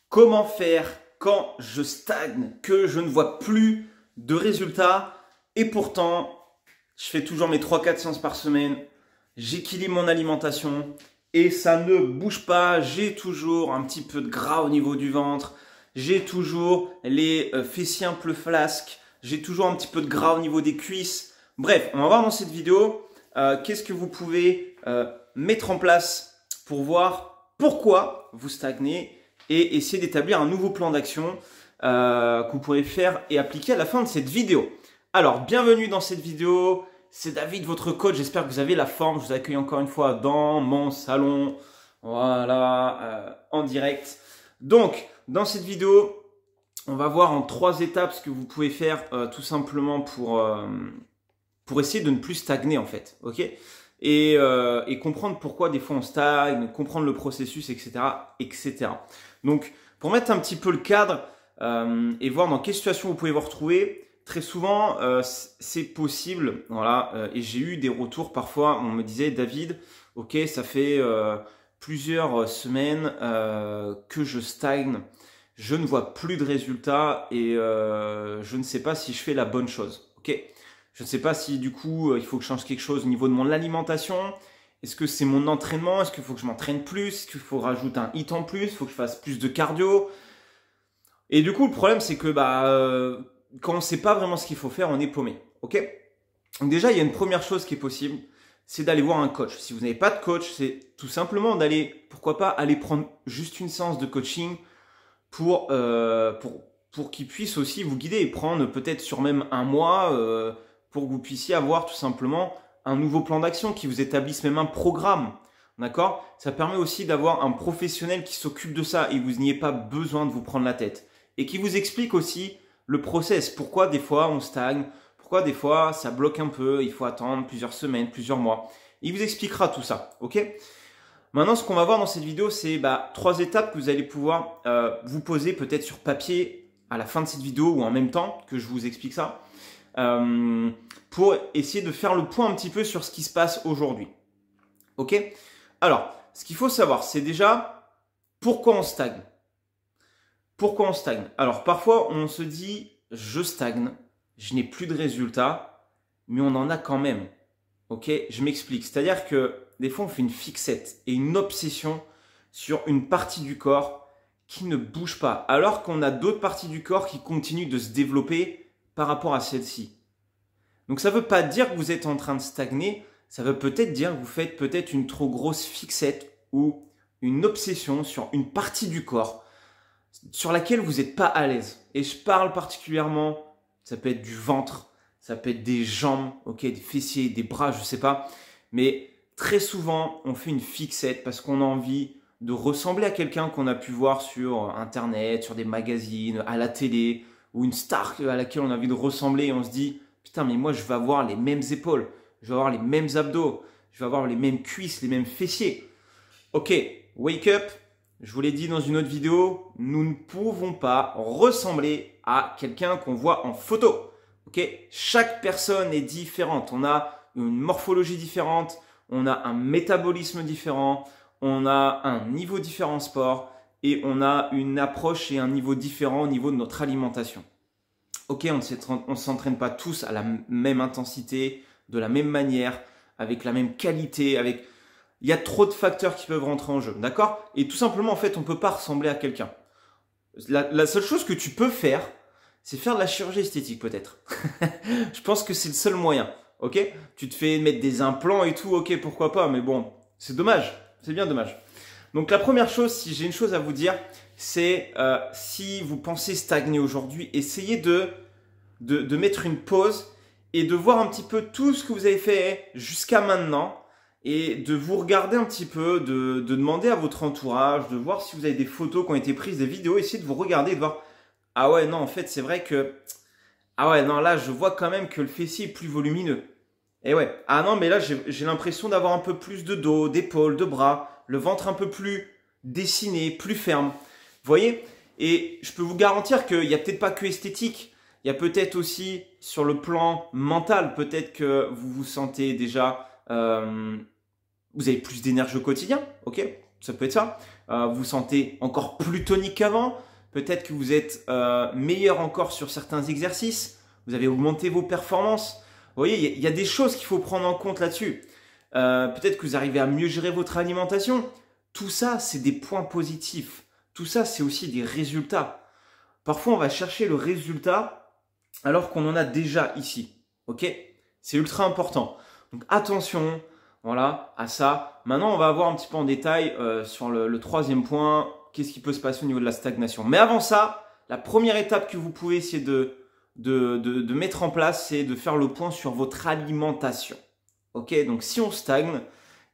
Comment faire quand je stagne, que je ne vois plus de résultats et pourtant je fais toujours mes 3-4 séances par semaine, j'équilibre mon alimentation et ça ne bouge pas, j'ai toujours un petit peu de gras au niveau du ventre, j'ai toujours les fessiers un peu flasques, j'ai toujours un petit peu de gras au niveau des cuisses. Bref, on va voir dans cette vidéo qu'est-ce que vous pouvez mettre en place pour voir pourquoi vous stagnez et essayer d'établir un nouveau plan d'action que vous pourrez faire et appliquer à la fin de cette vidéo. Alors, bienvenue dans cette vidéo, c'est David, votre coach, j'espère que vous avez la forme, je vous accueille encore une fois dans mon salon, voilà, en direct. Donc, dans cette vidéo, on va voir en 3 étapes ce que vous pouvez faire tout simplement pour essayer de ne plus stagner en fait, ok, et comprendre pourquoi des fois on stagne, comprendre le processus, etc., etc. Donc, pour mettre un petit peu le cadre et voir dans quelle situation vous pouvez vous retrouver, très souvent, c'est possible, voilà, et j'ai eu des retours parfois, on me disait, David, ok, ça fait plusieurs semaines que je stagne, je ne vois plus de résultats et je ne sais pas si je fais la bonne chose, ok. Je ne sais pas si du coup, il faut que je change quelque chose au niveau de mon alimentation. Est-ce que c'est mon entraînement? Est-ce qu'il faut que je m'entraîne plus? Est-ce qu'il faut rajouter un hit en plus? Il faut que je fasse plus de cardio? Et du coup, le problème, c'est que quand on ne sait pas vraiment ce qu'il faut faire, on est paumé. Ok? Donc déjà, il y a une première chose qui est possible, c'est d'aller voir un coach. Si vous n'avez pas de coach, c'est tout simplement d'aller, pourquoi pas, aller prendre juste une séance de coaching pour qu'il puisse aussi vous guider et prendre peut-être sur même un mois pour que vous puissiez avoir tout simplement un nouveau plan d'action, qui vous établisse même un programme. D'accord? Ça permet aussi d'avoir un professionnel qui s'occupe de ça et vous n'ayez pas besoin de vous prendre la tête. Et qui vous explique aussi le process. Pourquoi des fois on stagne, pourquoi des fois ça bloque un peu, il faut attendre plusieurs semaines, plusieurs mois. Il vous expliquera tout ça. Ok? Maintenant, ce qu'on va voir dans cette vidéo, c'est 3 étapes que vous allez pouvoir vous poser peut-être sur papier à la fin de cette vidéo ou en même temps que je vous explique ça, pour essayer de faire le point un petit peu sur ce qui se passe aujourd'hui. Ok? Alors, ce qu'il faut savoir, c'est déjà pourquoi on stagne. Pourquoi on stagne? Alors, parfois, on se dit, je stagne, je n'ai plus de résultats, mais on en a quand même. Ok? Je m'explique. C'est-à-dire que des fois, on fait une fixette et une obsession sur une partie du corps qui ne bouge pas, alors qu'on a d'autres parties du corps qui continuent de se développer par rapport à celle-ci. Donc, ça ne veut pas dire que vous êtes en train de stagner, ça veut peut-être dire que vous faites peut-être une trop grosse fixette ou une obsession sur une partie du corps sur laquelle vous n'êtes pas à l'aise. Et je parle particulièrement, ça peut être du ventre, ça peut être des jambes, ok, des fessiers, des bras, je ne sais pas. Mais très souvent, on fait une fixette parce qu'on a envie de ressembler à quelqu'un qu'on a pu voir sur Internet, sur des magazines, à la télé, ou une star à laquelle on a envie de ressembler et on se dit « Putain, mais moi, je vais avoir les mêmes épaules, je vais avoir les mêmes abdos, je vais avoir les mêmes cuisses, les mêmes fessiers. » Ok, wake up. Je vous l'ai dit dans une autre vidéo, nous ne pouvons pas ressembler à quelqu'un qu'on voit en photo. Ok, chaque personne est différente. On a une morphologie différente, on a un métabolisme différent, on a un niveau différent en sport et on a une approche et un niveau différent au niveau de notre alimentation. Ok, on ne s'entraîne pas tous à la même intensité, de la même manière, avec la même qualité, avec... Il y a trop de facteurs qui peuvent rentrer en jeu, d'accord? Et tout simplement, en fait, on ne peut pas ressembler à quelqu'un. La seule chose que tu peux faire, c'est faire de la chirurgie esthétique, peut-être. Je pense que c'est le seul moyen, ok? Tu te fais mettre des implants et tout, ok, pourquoi pas, mais bon, c'est dommage, c'est bien dommage. Donc la première chose, si j'ai une chose à vous dire, c'est si vous pensez stagner aujourd'hui, essayez de mettre une pause et de voir un petit peu tout ce que vous avez fait jusqu'à maintenant, et de vous regarder un petit peu, de demander à votre entourage, de voir si vous avez des photos qui ont été prises, des vidéos, essayez de vous regarder et de voir « Ah ouais, non, en fait, c'est vrai que... Ah ouais, non, là, je vois quand même que le fessier est plus volumineux. Et ouais, ah non, mais là, j'ai l'impression d'avoir un peu plus de dos, d'épaules, de bras, le ventre un peu plus dessiné, plus ferme. Vous voyez? Et je peux vous garantir qu'il n'y a peut-être pas que esthétique, il y a peut-être aussi sur le plan mental, peut-être que vous vous sentez déjà... vous avez plus d'énergie au quotidien, ok? ça peut être ça. Vous vous sentez encore plus tonique qu'avant. Peut-être que vous êtes meilleur encore sur certains exercices. Vous avez augmenté vos performances. Vous voyez, il y a des choses qu'il faut prendre en compte là-dessus. Peut-être que vous arrivez à mieux gérer votre alimentation. Tout ça, c'est des points positifs. Tout ça, c'est aussi des résultats. Parfois, on va chercher le résultat alors qu'on en a déjà ici. Ok? C'est ultra important. Donc, attention, voilà, à ça. Maintenant, on va voir un petit peu en détail sur le troisième point, qu'est-ce qui peut se passer au niveau de la stagnation. Mais avant ça, la première étape que vous pouvez essayer de mettre en place, c'est de faire le point sur votre alimentation. Ok? Donc, si on stagne,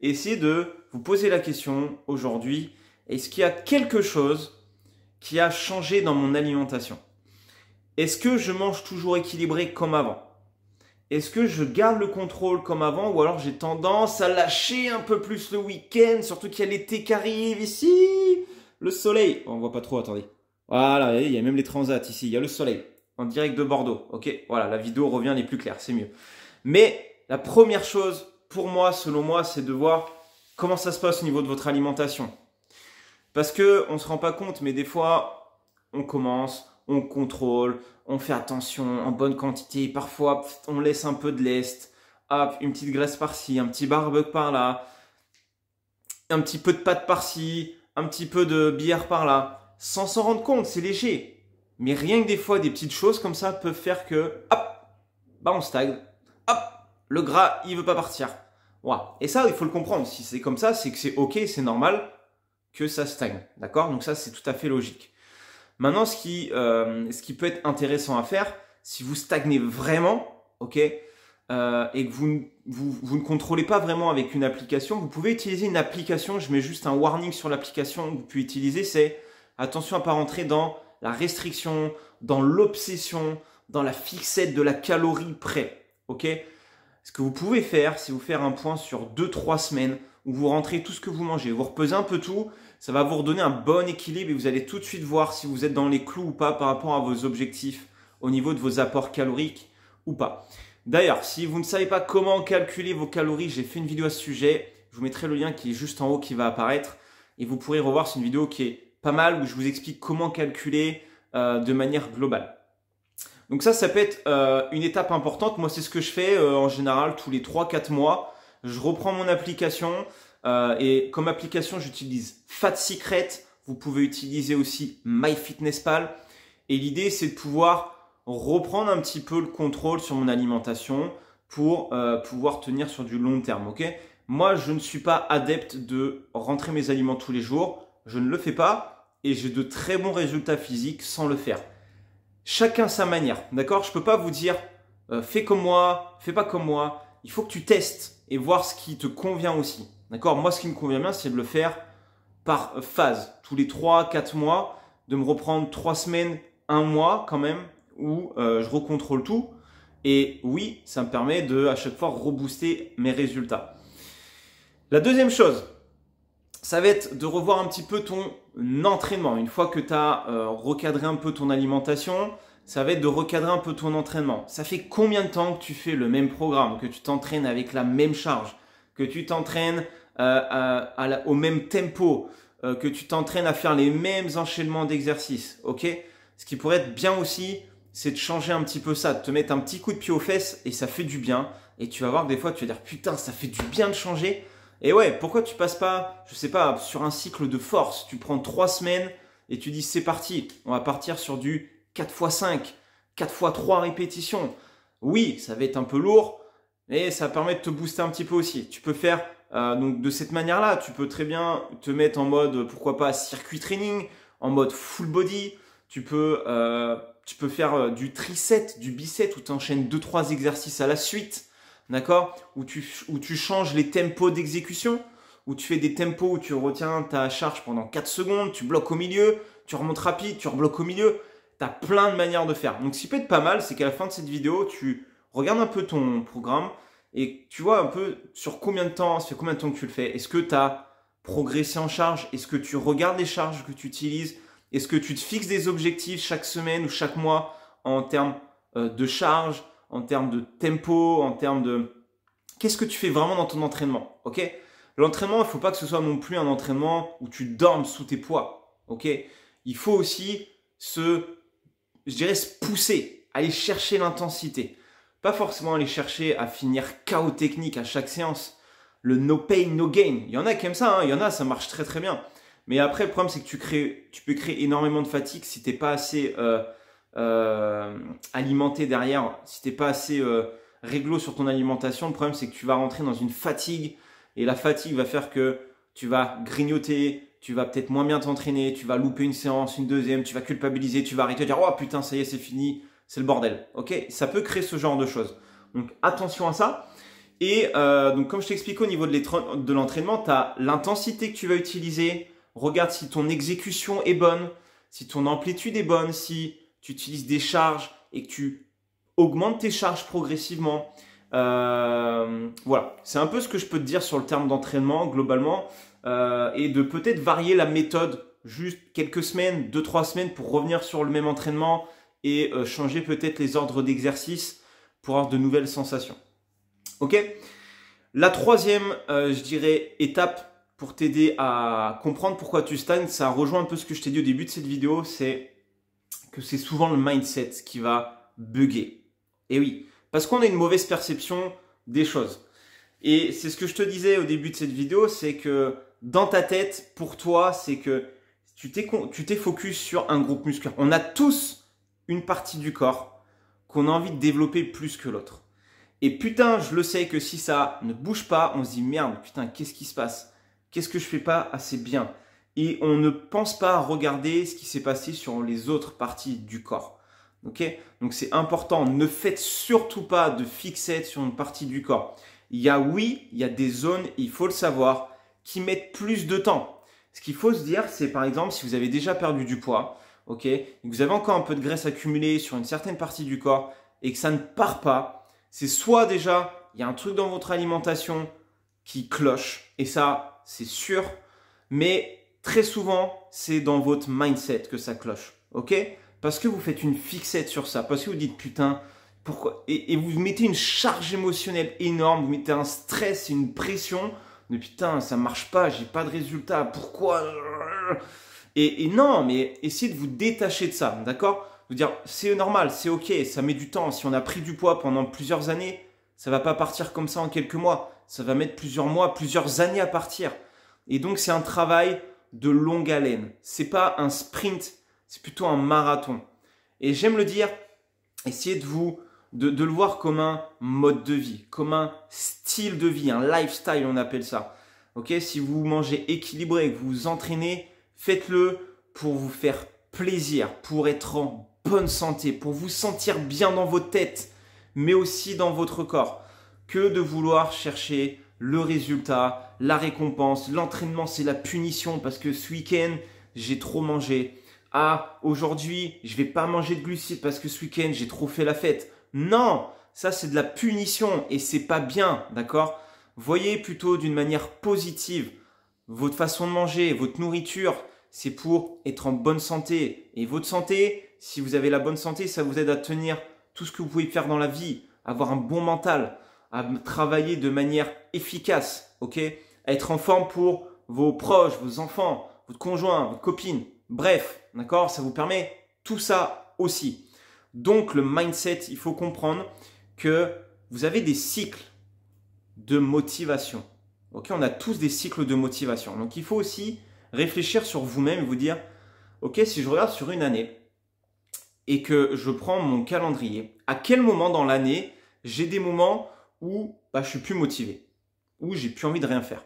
essayez de vous poser la question aujourd'hui, est-ce qu'il y a quelque chose qui a changé dans mon alimentation? Est-ce que je mange toujours équilibré comme avant? Est-ce que je garde le contrôle comme avant ou alors j'ai tendance à lâcher un peu plus le week-end, surtout qu'il y a l'été qui arrive ici, le soleil. On voit pas trop, attendez. Voilà, il y a même les transats ici, il y a le soleil en direct de Bordeaux. Ok, voilà, la vidéo revient, elle est plus claire, c'est mieux. Mais la première chose pour moi, selon moi, c'est de voir comment ça se passe au niveau de votre alimentation. Parce que on se rend pas compte, mais des fois, on commence, on contrôle, on fait attention en bonne quantité. Parfois, on laisse un peu de lest. Hop, une petite graisse par-ci, un petit barbecue par-là, un petit peu de pâte par-ci, un petit peu de bière par-là. Sans s'en rendre compte, c'est léger. Mais rien que des fois, des petites choses comme ça peuvent faire que, hop, bah on stagne. Hop, le gras, il veut pas partir. Voilà. Et ça, il faut le comprendre. Si c'est comme ça, c'est que c'est ok, c'est normal que ça stagne. D'accord? Donc ça, c'est tout à fait logique. Maintenant, ce qui peut être intéressant à faire, si vous stagnez vraiment, ok, et que vous ne contrôlez pas vraiment avec une application, vous pouvez utiliser une application. Je mets juste un warning sur l'application que vous pouvez utiliser. C'est attention à ne pas rentrer dans la restriction, dans l'obsession, dans la fixette de la calorie près. Ok? Ce que vous pouvez faire, c'est vous faire un point sur 2-3 semaines où vous rentrez tout ce que vous mangez, vous repesez un peu tout, ça va vous redonner un bon équilibre et vous allez tout de suite voir si vous êtes dans les clous ou pas par rapport à vos objectifs au niveau de vos apports caloriques ou pas. D'ailleurs, si vous ne savez pas comment calculer vos calories, j'ai fait une vidéo à ce sujet, je vous mettrai le lien qui est juste en haut qui va apparaître et vous pourrez revoir, c'est une vidéo qui est pas mal où je vous explique comment calculer de manière globale. Donc ça peut être une étape importante. Moi, c'est ce que je fais en général tous les 3-4 mois. Je reprends mon application et comme application, j'utilise Fat Secret. Vous pouvez utiliser aussi MyFitnessPal. Et l'idée, c'est de pouvoir reprendre un petit peu le contrôle sur mon alimentation pour pouvoir tenir sur du long terme. Okay? Moi, je ne suis pas adepte de rentrer mes aliments tous les jours. Je ne le fais pas et j'ai de très bons résultats physiques sans le faire. Chacun sa manière, d'accord? Je ne peux pas vous dire fais comme moi, fais pas comme moi. Il faut que tu testes et voir ce qui te convient aussi, d'accord? Moi, ce qui me convient bien, c'est de le faire par phase, tous les 3-4 mois, de me reprendre 3 semaines, 1 mois quand même, où je recontrôle tout. Et oui, ça me permet de à chaque fois rebooster mes résultats. La deuxième chose, ça va être de revoir un petit peu ton entraînement. Une fois que tu as recadré un peu ton alimentation, ça va être de recadrer un peu ton entraînement. Ça fait combien de temps que tu fais le même programme, que tu t'entraînes avec la même charge, que tu t'entraînes au même tempo, que tu t'entraînes à faire les mêmes enchaînements d'exercices, ok? Ce qui pourrait être bien aussi, c'est de changer un petit peu ça, de te mettre un petit coup de pied aux fesses et ça fait du bien. Et tu vas voir que des fois, tu vas dire putain, ça fait du bien de changer. Et ouais, pourquoi tu passes pas, je sais pas, sur un cycle de force? Tu prends 3 semaines et tu dis c'est parti, on va partir sur du 4x5, 4x3 répétitions. Oui, ça va être un peu lourd, mais ça permet de te booster un petit peu aussi. Tu peux faire donc de cette manière-là, tu peux très bien te mettre en mode, pourquoi pas, circuit training, en mode full body. Tu peux faire du tricep, du bicep, où tu enchaînes 2-3 exercices à la suite. D'accord? Où tu changes les tempos d'exécution, où tu fais des tempos où tu retiens ta charge pendant 4 secondes, tu bloques au milieu, tu remontes rapide, tu rebloques au milieu. Tu as plein de manières de faire. Donc, ce qui peut être pas mal, c'est qu'à la fin de cette vidéo, tu regardes un peu ton programme et tu vois un peu sur combien de temps, ça fait combien de temps que tu le fais. Est-ce que tu as progressé en charge? Est-ce que tu regardes les charges que tu utilises? Est-ce que tu te fixes des objectifs chaque semaine ou chaque mois en termes de charge, en termes de tempo, en termes de... Qu'est-ce que tu fais vraiment dans ton entraînement? Ok? L'entraînement, il ne faut pas que ce soit non plus un entraînement où tu dormes sous tes poids. Ok? Il faut aussi je dirais, se pousser, aller chercher l'intensité. Pas forcément aller chercher à finir KO technique à chaque séance. Le no pain, no gain. Il y en a qui aiment ça, hein. Il y en a, ça marche très très bien. Mais après, le problème, c'est que tu peux créer énormément de fatigue si tu n'es pas assez alimenté derrière, si tu n'es pas assez réglo sur ton alimentation. Le problème, c'est que tu vas rentrer dans une fatigue et la fatigue va faire que tu vas grignoter, tu vas peut-être moins bien t'entraîner, tu vas louper une séance, une deuxième, tu vas culpabiliser, tu vas arrêter de dire « Oh putain, ça y est, c'est fini, c'est le bordel. » Ok? Ça peut créer ce genre de choses. Donc, attention à ça. Et donc, comme je t'explique au niveau de l'entraînement, tu as l'intensité que tu vas utiliser. Regarde si ton exécution est bonne, si ton amplitude est bonne, si tu utilises des charges et que tu augmentes tes charges progressivement. Voilà, c'est un peu ce que je peux te dire sur le terme d'entraînement globalement et de peut-être varier la méthode juste quelques semaines, 2-3 semaines pour revenir sur le même entraînement et changer peut-être les ordres d'exercice pour avoir de nouvelles sensations. Ok? La troisième, je dirais, étape pour t'aider à comprendre pourquoi tu stagnes, ça rejoint un peu ce que je t'ai dit au début de cette vidéo, c'est que c'est souvent le mindset qui va bugger. Et oui, parce qu'on a une mauvaise perception des choses. Et c'est ce que je te disais au début de cette vidéo, c'est que dans ta tête, pour toi, c'est que tu t'es focus sur un groupe musculaire. On a tous une partie du corps qu'on a envie de développer plus que l'autre. Et putain, je le sais que si ça ne bouge pas, on se dit merde, putain, qu'est-ce qui se passe? Qu'est-ce que je fais pas assez bien? Et on ne pense pas à regarder ce qui s'est passé sur les autres parties du corps. Ok? Donc c'est important. Ne faites surtout pas de fixette sur une partie du corps. Il y a des zones, il faut le savoir, qui mettent plus de temps. Ce qu'il faut se dire, c'est par exemple, si vous avez déjà perdu du poids, ok, et que vous avez encore un peu de graisse accumulée sur une certaine partie du corps et que ça ne part pas, c'est soit déjà, il y a un truc dans votre alimentation qui cloche, et ça, c'est sûr, mais très souvent, c'est dans votre mindset que ça cloche, ok? Parce que vous faites une fixette sur ça, parce que vous dites putain, pourquoi? Et vous mettez une charge émotionnelle énorme, vous mettez un stress, une pression, de putain, ça marche pas, j'ai pas de résultat, pourquoi? Et non, mais essayez de vous détacher de ça, d'accord? Vous dire, c'est normal, c'est ok, ça met du temps, si on a pris du poids pendant plusieurs années, ça va pas partir comme ça en quelques mois. Ça va mettre plusieurs mois, plusieurs années à partir. Et donc, c'est un travail de longue haleine. C'est pas un sprint, c'est plutôt un marathon. Et j'aime le dire, essayez de le voir comme un mode de vie, comme un style de vie, un lifestyle, on appelle ça. Ok? Si vous mangez équilibré, que vous vous entraînez, faites-le pour vous faire plaisir, pour être en bonne santé, pour vous sentir bien dans votre tête, mais aussi dans votre corps, que de vouloir chercher le résultat, la récompense. L'entraînement, c'est la punition parce que ce week-end, j'ai trop mangé. Ah, aujourd'hui, je vais pas manger de glucides parce que ce week-end, j'ai trop fait la fête. Non, ça, c'est de la punition et c'est pas bien, d'accord? Voyez plutôt d'une manière positive votre façon de manger, votre nourriture, c'est pour être en bonne santé. Et votre santé, si vous avez la bonne santé, ça vous aide à tenir tout ce que vous pouvez faire dans la vie, avoir un bon mental, à travailler de manière efficace, ok? À être en forme pour vos proches, vos enfants, votre conjoint, votre copine. Bref, d'accord? Ça vous permet tout ça aussi. Donc, le mindset, il faut comprendre que vous avez des cycles de motivation. Ok? On a tous des cycles de motivation. Donc, il faut aussi réfléchir sur vous-même et vous dire, ok, si je regarde sur une année et que je prends mon calendrier, à quel moment dans l'année j'ai des moments où je suis plus motivé, où j'ai plus envie de rien faire.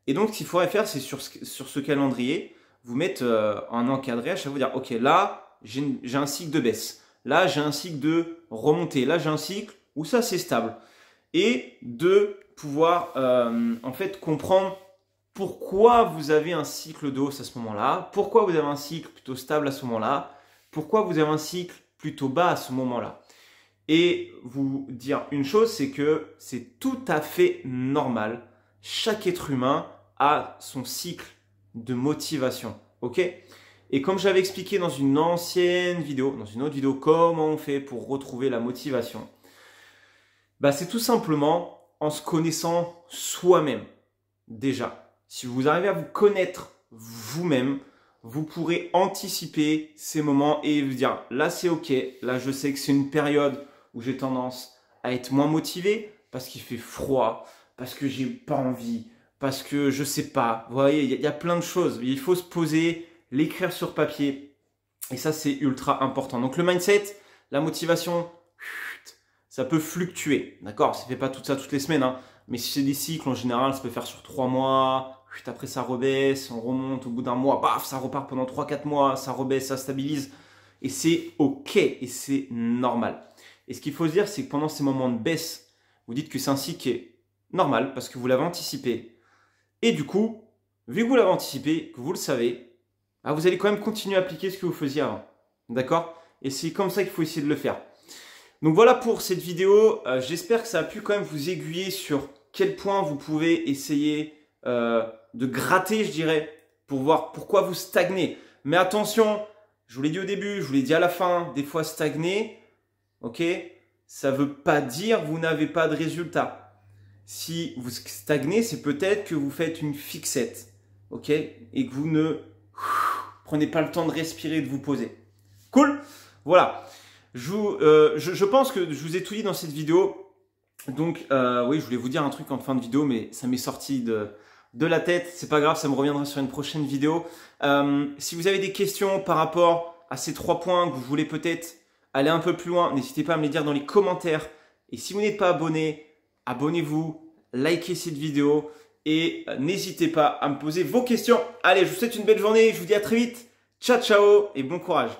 Et donc, ce qu'il faudrait faire, c'est sur ce calendrier, vous mettre un encadré à chaque fois, vous dire, ok, là, j'ai un cycle de baisse. Là, j'ai un cycle de remontée. Là, j'ai un cycle où ça, c'est stable. Et de pouvoir, en fait, comprendre pourquoi vous avez un cycle de hausse à ce moment-là, pourquoi vous avez un cycle plutôt stable à ce moment-là, pourquoi vous avez un cycle plutôt bas à ce moment-là. Et vous dire une chose, c'est que c'est tout à fait normal. Chaque être humain a son cycle de motivation. Ok? Et comme j'avais expliqué dans une ancienne vidéo, dans une autre vidéo, comment on fait pour retrouver la motivation, c'est tout simplement en se connaissant soi-même. déjà, si vous arrivez à vous connaître vous-même, vous pourrez anticiper ces moments et vous dire, là c'est ok, là je sais que c'est une période où j'ai tendance à être moins motivé parce qu'il fait froid, parce que j'ai pas envie, parce que je sais pas. Vous voyez, il y a plein de choses. Il faut se poser, l'écrire sur papier et ça c'est ultra important. Donc le mindset, la motivation, ça peut fluctuer, d'accord? Ça ne fait pas tout ça toutes les semaines, hein. Mais si c'est des cycles, en général, ça peut faire sur 3 mois, après ça rebaisse, on remonte au bout d'un mois, paf, ça repart pendant 3-4 mois, ça rebaisse, ça stabilise. Et c'est ok, et c'est normal. Et ce qu'il faut se dire, c'est que pendant ces moments de baisse, vous dites que c'est un cycle qui est normal, parce que vous l'avez anticipé. Et du coup, vu que vous l'avez anticipé, que vous le savez, vous allez quand même continuer à appliquer ce que vous faisiez avant. D'accord? Et c'est comme ça qu'il faut essayer de le faire. Donc voilà pour cette vidéo, j'espère que ça a pu quand même vous aiguiller sur quel point vous pouvez essayer de gratter, je dirais, pour voir pourquoi vous stagnez. Mais attention, je vous l'ai dit au début, je vous l'ai dit à la fin, des fois stagner, ok, ça ne veut pas dire que vous n'avez pas de résultat. Si vous stagnez, c'est peut-être que vous faites une fixette, ok, et que vous ne prenez pas le temps de respirer et de vous poser. Cool? Voilà. Je pense que je vous ai tout dit dans cette vidéo. Donc, oui, je voulais vous dire un truc en fin de vidéo, mais ça m'est sorti de la tête. C'est pas grave, ça me reviendra sur une prochaine vidéo. Si vous avez des questions par rapport à ces 3 points, que vous voulez peut-être aller un peu plus loin, n'hésitez pas à me les dire dans les commentaires. Et si vous n'êtes pas abonné, abonnez-vous, likez cette vidéo et n'hésitez pas à me poser vos questions. Allez, je vous souhaite une belle journée. Je vous dis à très vite. Ciao, ciao et bon courage.